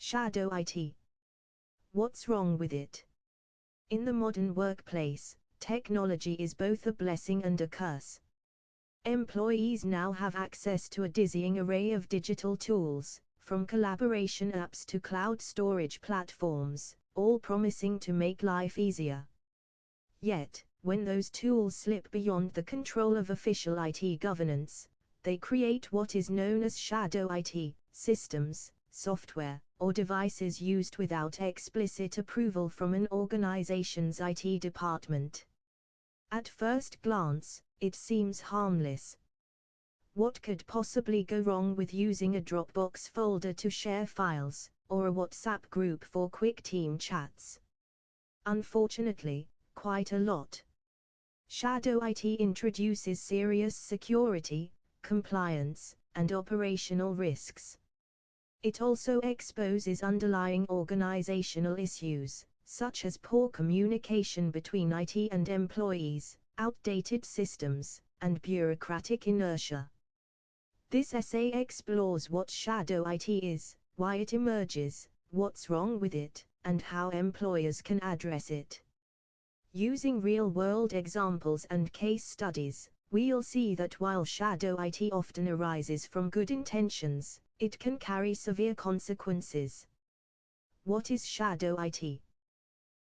Shadow IT. What's wrong with it? In the modern workplace, technology is both a blessing and a curse. Employees now have access to a dizzying array of digital tools, from collaboration apps to cloud storage platforms, all promising to make life easier. Yet, when those tools slip beyond the control of official IT governance, they create what is known as shadow IT, systems, software, or devices used without explicit approval from an organization's IT department. At first glance, it seems harmless. What could possibly go wrong with using a Dropbox folder to share files, or a WhatsApp group for quick team chats? Unfortunately, quite a lot. Shadow IT introduces serious security, compliance, and operational risks. It also exposes underlying organizational issues, such as poor communication between IT and employees, outdated systems, and bureaucratic inertia. This essay explores what shadow IT is, why it emerges, what's wrong with it, and how employers can address it. Using real-world examples and case studies, we'll see that while shadow IT often arises from good intentions, it can carry severe consequences. What is shadow IT?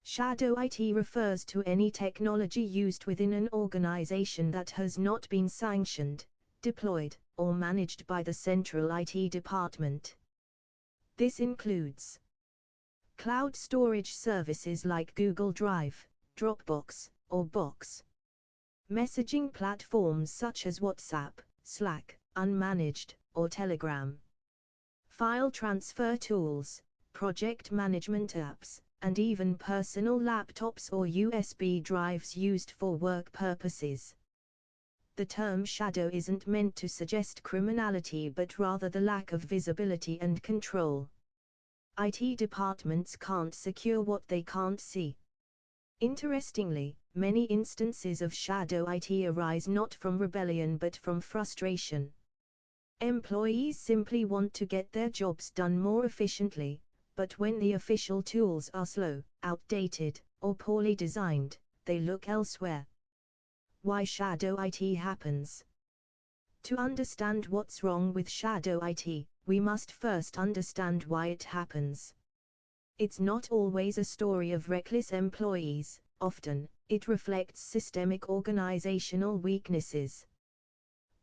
Shadow IT refers to any technology used within an organization that has not been sanctioned, deployed, or managed by the central IT department. This includes cloud storage services like Google Drive, Dropbox, or Box. Messaging platforms such as WhatsApp, Slack, Unmanaged, or Telegram. File transfer tools, project management apps, and even personal laptops or USB drives used for work purposes. The term shadow isn't meant to suggest criminality but rather the lack of visibility and control. IT departments can't secure what they can't see. Interestingly, many instances of shadow IT arise not from rebellion but from frustration. Employees simply want to get their jobs done more efficiently, but when the official tools are slow, outdated, or poorly designed, they look elsewhere. Why shadow IT happens? To understand what's wrong with shadow IT, we must first understand why it happens. It's not always a story of reckless employees, often, it reflects systemic organizational weaknesses.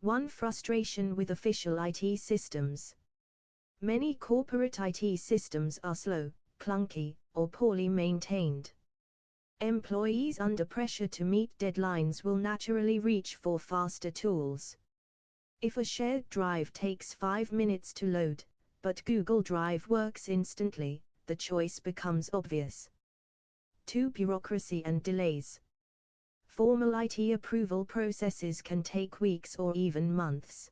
1. Frustration with official IT systems. Many corporate IT systems are slow, clunky, or poorly maintained. Employees under pressure to meet deadlines will naturally reach for faster tools. If a shared drive takes 5 minutes to load, but Google Drive works instantly, the choice becomes obvious. 2. Bureaucracy and delays. Formal IT approval processes can take weeks or even months.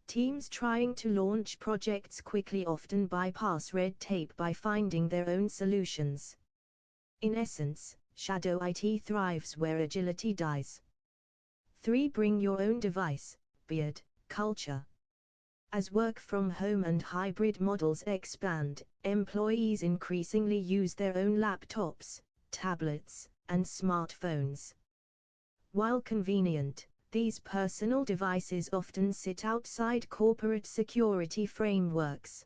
Teams trying to launch projects quickly often bypass red tape by finding their own solutions. In essence, shadow IT thrives where agility dies. 3. Bring your own device, beard, culture. As work from home and hybrid models expand, employees increasingly use their own laptops, tablets, and smartphones. While convenient, these personal devices often sit outside corporate security frameworks.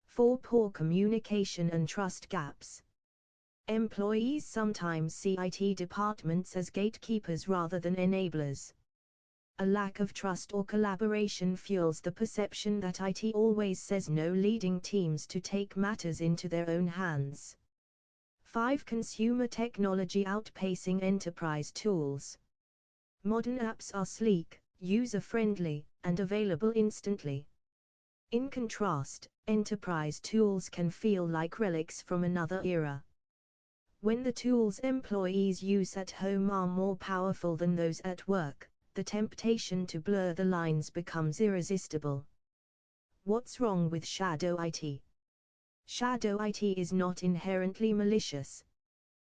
4. Poor communication and trust gaps. Employees sometimes see IT departments as gatekeepers rather than enablers. A lack of trust or collaboration fuels the perception that IT always says no, leading teams to take matters into their own hands. 5. Consumer technology outpacing enterprise tools. Modern apps are sleek, user-friendly, and available instantly. In contrast, enterprise tools can feel like relics from another era. When the tools employees use at home are more powerful than those at work, the temptation to blur the lines becomes irresistible. What's wrong with shadow IT? Shadow IT is not inherently malicious.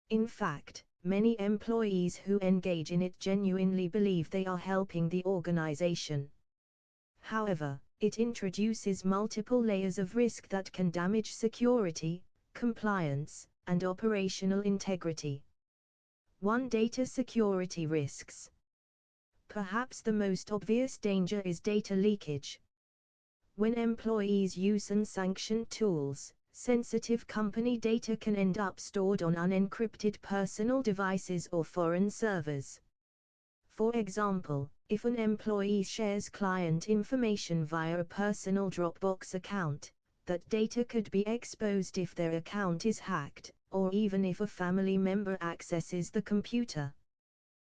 In fact, many employees who engage in it genuinely believe they are helping the organization. However, It introduces multiple layers of risk that can damage security, compliance, and operational integrity. 1. Data security risks. Perhaps the most obvious danger is data leakage. When employees use unsanctioned tools, sensitive company data can end up stored on unencrypted personal devices or foreign servers. For example, if an employee shares client information via a personal Dropbox account, that data could be exposed if their account is hacked, or even if a family member accesses the computer.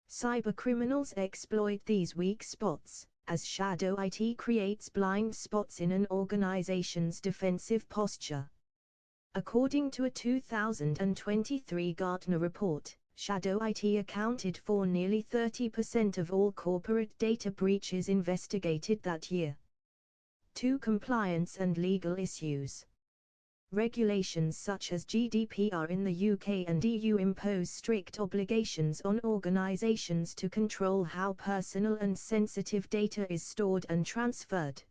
Cybercriminals exploit these weak spots, as shadow IT creates blind spots in an organization's defensive posture. According to a 2023 Gartner report, shadow IT accounted for nearly 30% of all corporate data breaches investigated that year. 2. Compliance and legal issues. Regulations such as GDPR in the UK and EU impose strict obligations on organizations to control how personal and sensitive data is stored and transferred.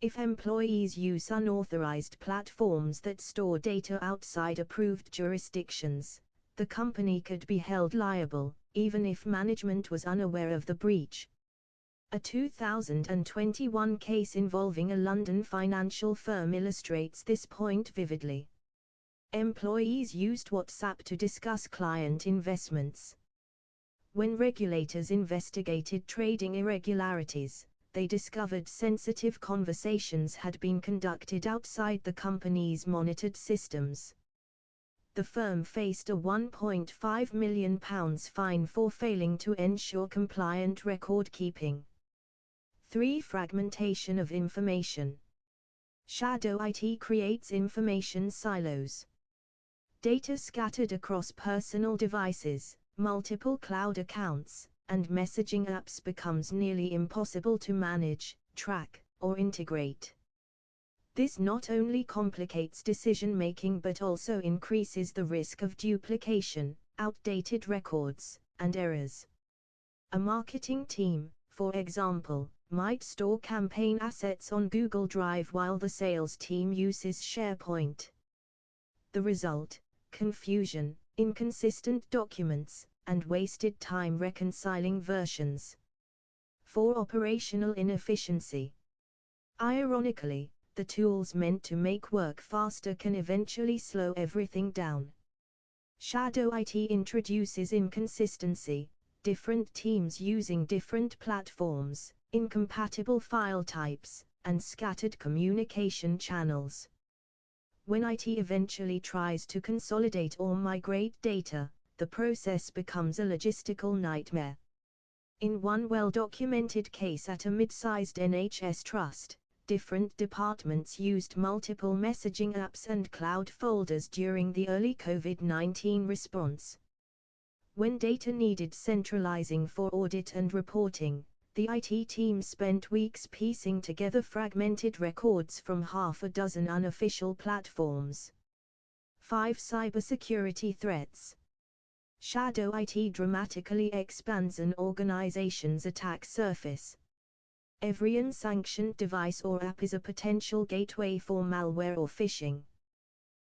If employees use unauthorized platforms that store data outside approved jurisdictions, the company could be held liable, even if management was unaware of the breach. A 2021 case involving a London financial firm illustrates this point vividly. Employees used WhatsApp to discuss client investments. When regulators investigated trading irregularities, they discovered sensitive conversations had been conducted outside the company's monitored systems. The firm faced a £1.5 million fine for failing to ensure compliant record keeping. 3. Fragmentation of information. Shadow IT creates information silos. Data scattered across personal devices, multiple cloud accounts, and messaging apps becomes nearly impossible to manage, track, or integrate. This not only complicates decision-making but also increases the risk of duplication, outdated records, and errors. A marketing team, for example, might store campaign assets on Google Drive while the sales team uses SharePoint. The result: confusion, inconsistent documents, and wasted time reconciling versions. 4. Operational inefficiency. Ironically, the tools meant to make work faster can eventually slow everything down. Shadow IT introduces inconsistency, different teams using different platforms, incompatible file types, and scattered communication channels. When IT eventually tries to consolidate or migrate data, the process becomes a logistical nightmare. In one well-documented case at a mid-sized NHS trust, different departments used multiple messaging apps and cloud folders during the early COVID-19 response. When data needed centralizing for audit and reporting, the IT team spent weeks piecing together fragmented records from half a dozen unofficial platforms. 5. Cybersecurity threats. Shadow IT dramatically expands an organization's attack surface. Every unsanctioned device or app is a potential gateway for malware or phishing.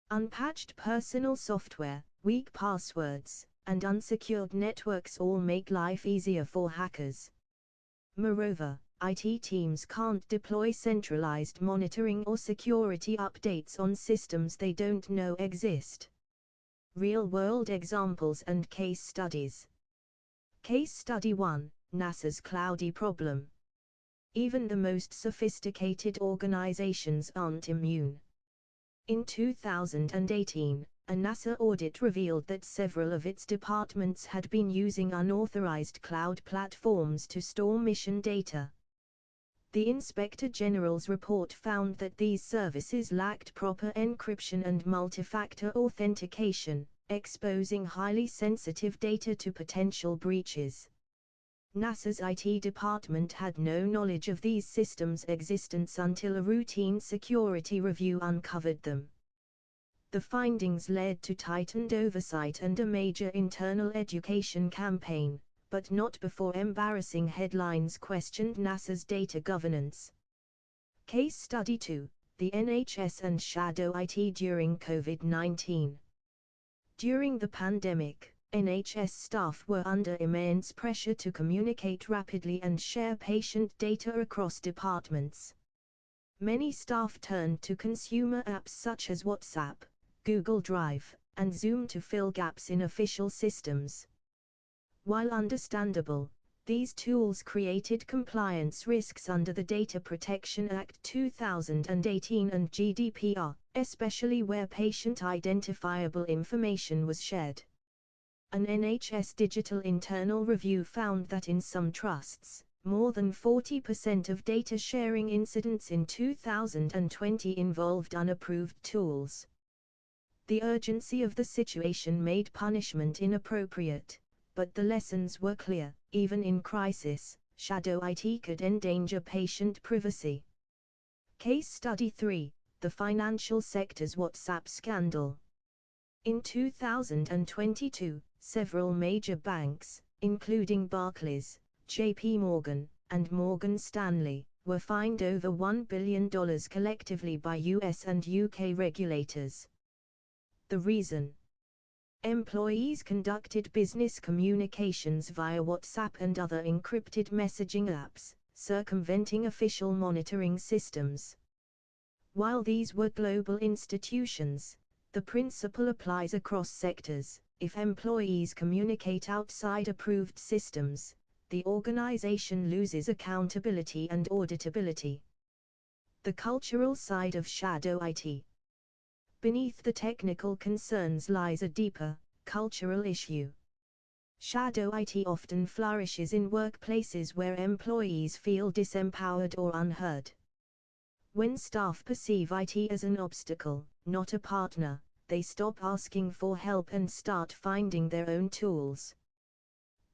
Unpatched personal software, weak passwords, and unsecured networks all make life easier for hackers. Moreover, IT teams can't deploy centralized monitoring or security updates on systems they don't know exist. Real-world examples and case studies. Case Study 1, NASA's cloudy problem. Even the most sophisticated organizations aren't immune. In 2018, a NASA audit revealed that several of its departments had been using unauthorized cloud platforms to store mission data. The Inspector General's report found that these services lacked proper encryption and multi-factor authentication, exposing highly sensitive data to potential breaches. NASA's IT department had no knowledge of these systems' existence until a routine security review uncovered them. The findings led to tightened oversight and a major internal education campaign, but not before embarrassing headlines questioned NASA's data governance. Case Study 2, the NHS and Shadow IT during COVID-19. During the pandemic, NHS staff were under immense pressure to communicate rapidly and share patient data across departments. Many staff turned to consumer apps such as WhatsApp, Google Drive, and Zoom to fill gaps in official systems. While understandable, these tools created compliance risks under the Data Protection Act 2018 and GDPR, especially where patient-identifiable information was shared. An NHS Digital Internal Review found that in some trusts, more than 40% of data sharing incidents in 2020 involved unapproved tools. The urgency of the situation made punishment inappropriate, but the lessons were clear. Even in crisis, shadow IT could endanger patient privacy. Case Study 3, the financial sector's WhatsApp scandal. In 2022, several major banks, including Barclays, JP Morgan, and Morgan Stanley, were fined over $1 billion collectively by US and UK regulators. The reason? Employees conducted business communications via WhatsApp and other encrypted messaging apps, circumventing official monitoring systems. While these were global institutions, the principle applies across sectors. If employees communicate outside approved systems, the organization loses accountability and auditability. The cultural side of shadow IT. Beneath the technical concerns lies a deeper, cultural issue. Shadow IT often flourishes in workplaces where employees feel disempowered or unheard. When staff perceive IT as an obstacle, not a partner, they stop asking for help and start finding their own tools.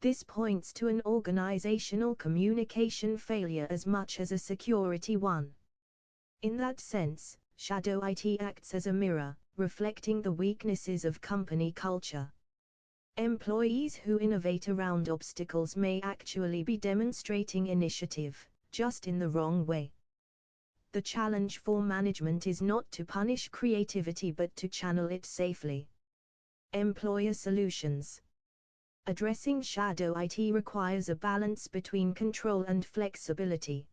This points to an organizational communication failure as much as a security one. In that sense, shadow IT acts as a mirror, reflecting the weaknesses of company culture. Employees who innovate around obstacles may actually be demonstrating initiative, just in the wrong way. The challenge for management is not to punish creativity but to channel it safely. Employer solutions. Addressing shadow IT requires a balance between control and flexibility.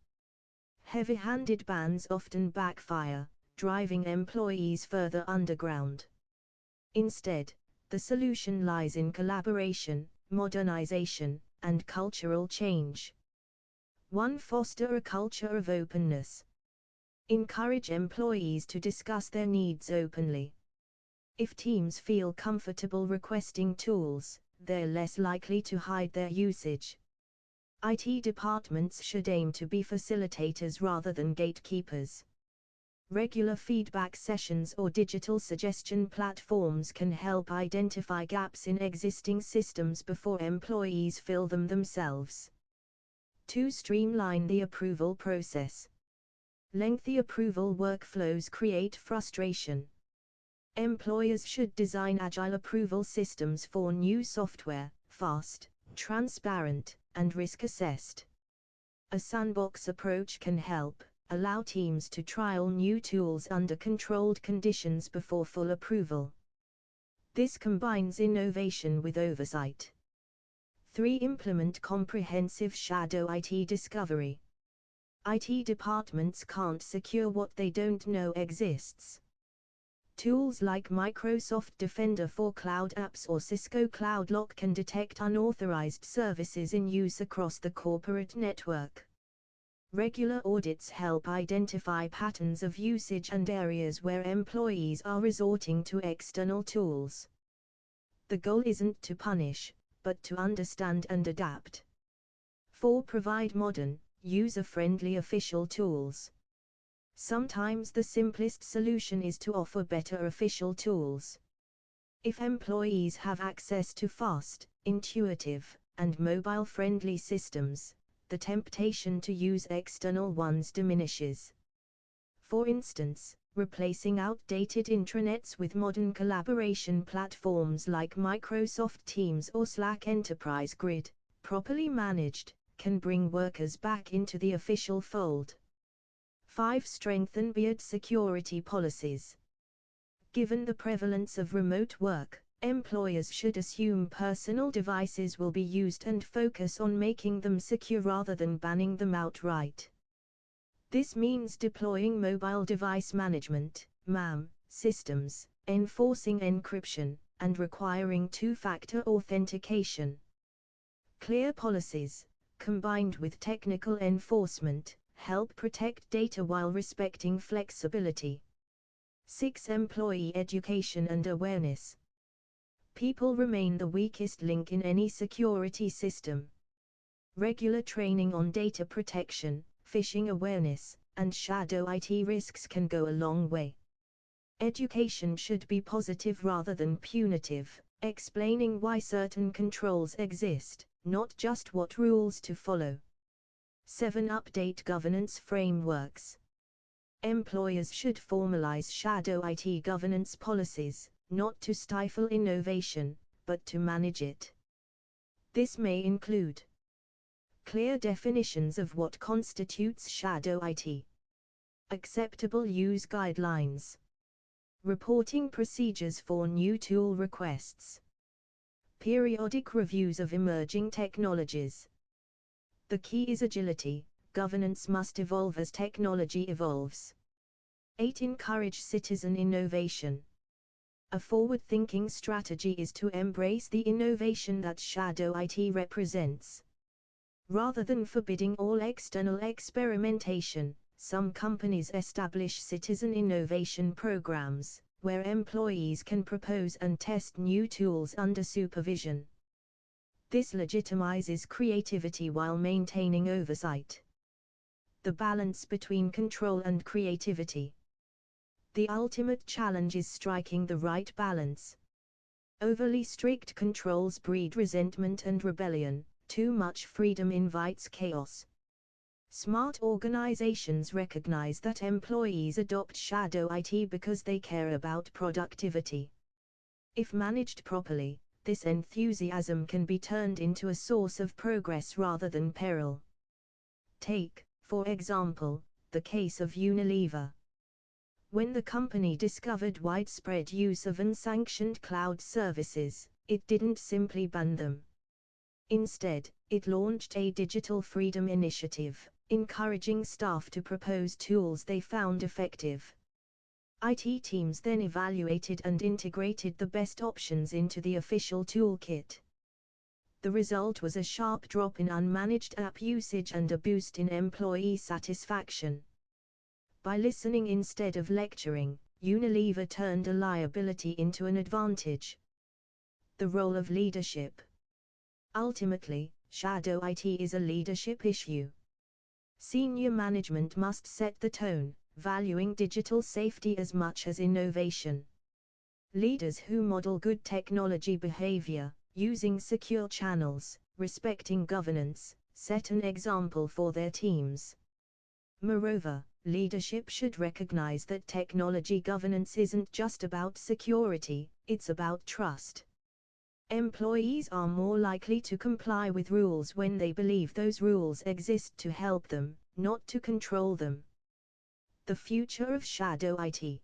Heavy-handed bans often backfire, driving employees further underground. Instead, the solution lies in collaboration, modernization, and cultural change. 1. Foster a culture of openness. Encourage employees to discuss their needs openly. If teams feel comfortable requesting tools, they're less likely to hide their usage. IT departments should aim to be facilitators rather than gatekeepers. Regular feedback sessions or digital suggestion platforms can help identify gaps in existing systems before employees fill them themselves. 2. Streamline the approval process. Lengthy approval workflows create frustration. Employers should design agile approval systems for new software, fast, transparent, and risk-assessed. A sandbox approach can help allow teams to trial new tools under controlled conditions before full approval. This combines innovation with oversight. 3. Implement comprehensive shadow IT discovery. IT departments can't secure what they don't know exists. Tools like Microsoft Defender for Cloud Apps or Cisco Cloud Lock can detect unauthorized services in use across the corporate network. Regular audits help identify patterns of usage and areas where employees are resorting to external tools. The goal isn't to punish, but to understand and adapt. 4. Provide modern, user-friendly official tools. Sometimes the simplest solution is to offer better official tools. If employees have access to fast, intuitive, and mobile-friendly systems, the temptation to use external ones diminishes. For instance, replacing outdated intranets with modern collaboration platforms like Microsoft Teams or Slack Enterprise Grid, properly managed, can bring workers back into the official fold. 5. Strengthen BIOD security policies. Given the prevalence of remote work, employers should assume personal devices will be used and focus on making them secure rather than banning them outright. This means deploying mobile device management (MAM) systems, enforcing encryption, and requiring two-factor authentication. Clear policies, combined with technical enforcement, help protect data while respecting flexibility. 6. Employee education and awareness. People remain the weakest link in any security system. Regular training on data protection, phishing awareness, and shadow IT risks can go a long way. Education should be positive rather than punitive, explaining why certain controls exist, not just what rules to follow. 7. Update governance frameworks. Employers should formalize shadow IT governance policies, not to stifle innovation, but to manage it. This may include clear definitions of what constitutes shadow IT, acceptable use guidelines, reporting procedures for new tool requests, periodic reviews of emerging technologies. The key is agility. Governance must evolve as technology evolves. 8. Encourage citizen innovation. A forward-thinking strategy is to embrace the innovation that shadow IT represents. Rather than forbidding all external experimentation, some companies establish citizen innovation programs, where employees can propose and test new tools under supervision. This legitimizes creativity while maintaining oversight. The balance between control and creativity. The ultimate challenge is striking the right balance. Overly strict controls breed resentment and rebellion, too much freedom invites chaos. Smart organizations recognize that employees adopt shadow IT because they care about productivity. If managed properly, this enthusiasm can be turned into a source of progress rather than peril. Take, for example, the case of Unilever. When the company discovered widespread use of unsanctioned cloud services, it didn't simply ban them. Instead, it launched a digital freedom initiative, encouraging staff to propose tools they found effective. IT teams then evaluated and integrated the best options into the official toolkit. The result was a sharp drop in unmanaged app usage and a boost in employee satisfaction. By listening instead of lecturing, Unilever turned a liability into an advantage. The role of leadership. Ultimately, shadow IT is a leadership issue. Senior management must set the tone, valuing digital safety as much as innovation. Leaders who model good technology behavior, using secure channels, respecting governance, set an example for their teams. Moreover, leadership should recognize that technology governance isn't just about security, it's about trust. Employees are more likely to comply with rules when they believe those rules exist to help them, not to control them. The future of shadow IT.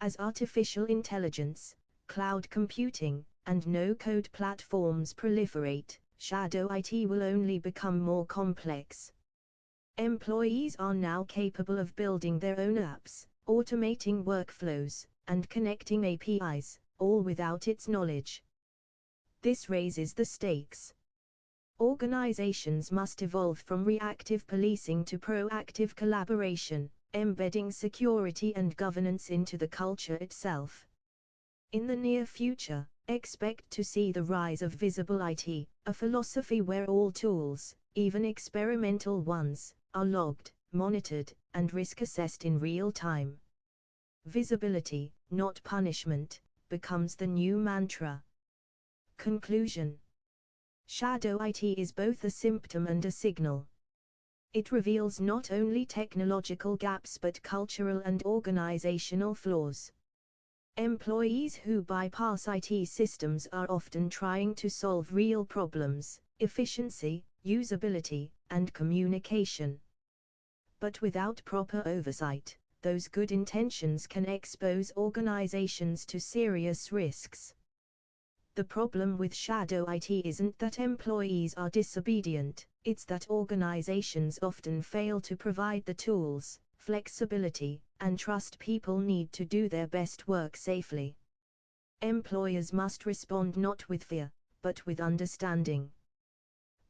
As artificial intelligence, cloud computing, and no-code platforms proliferate, shadow IT will only become more complex. Employees are now capable of building their own apps, automating workflows, and connecting APIs, all without its knowledge. This raises the stakes. Organizations must evolve from reactive policing to proactive collaboration, embedding security and governance into the culture itself. In the near future, expect to see the rise of visible IT, a philosophy where all tools, even experimental ones, are logged, monitored, and risk-assessed in real time. Visibility, not punishment, becomes the new mantra. Conclusion. Shadow IT is both a symptom and a signal. It reveals not only technological gaps but cultural and organizational flaws. Employees who bypass IT systems are often trying to solve real problems: efficiency, usability, and communication. But without proper oversight, those good intentions can expose organizations to serious risks. The problem with shadow IT isn't that employees are disobedient, it's that organizations often fail to provide the tools, flexibility, and trust people need to do their best work safely. Employers must respond not with fear, but with understanding.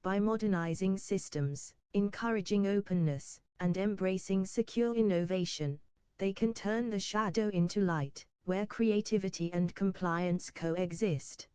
By modernizing systems, encouraging openness, and embracing secure innovation, they can turn the shadow into light, where creativity and compliance coexist.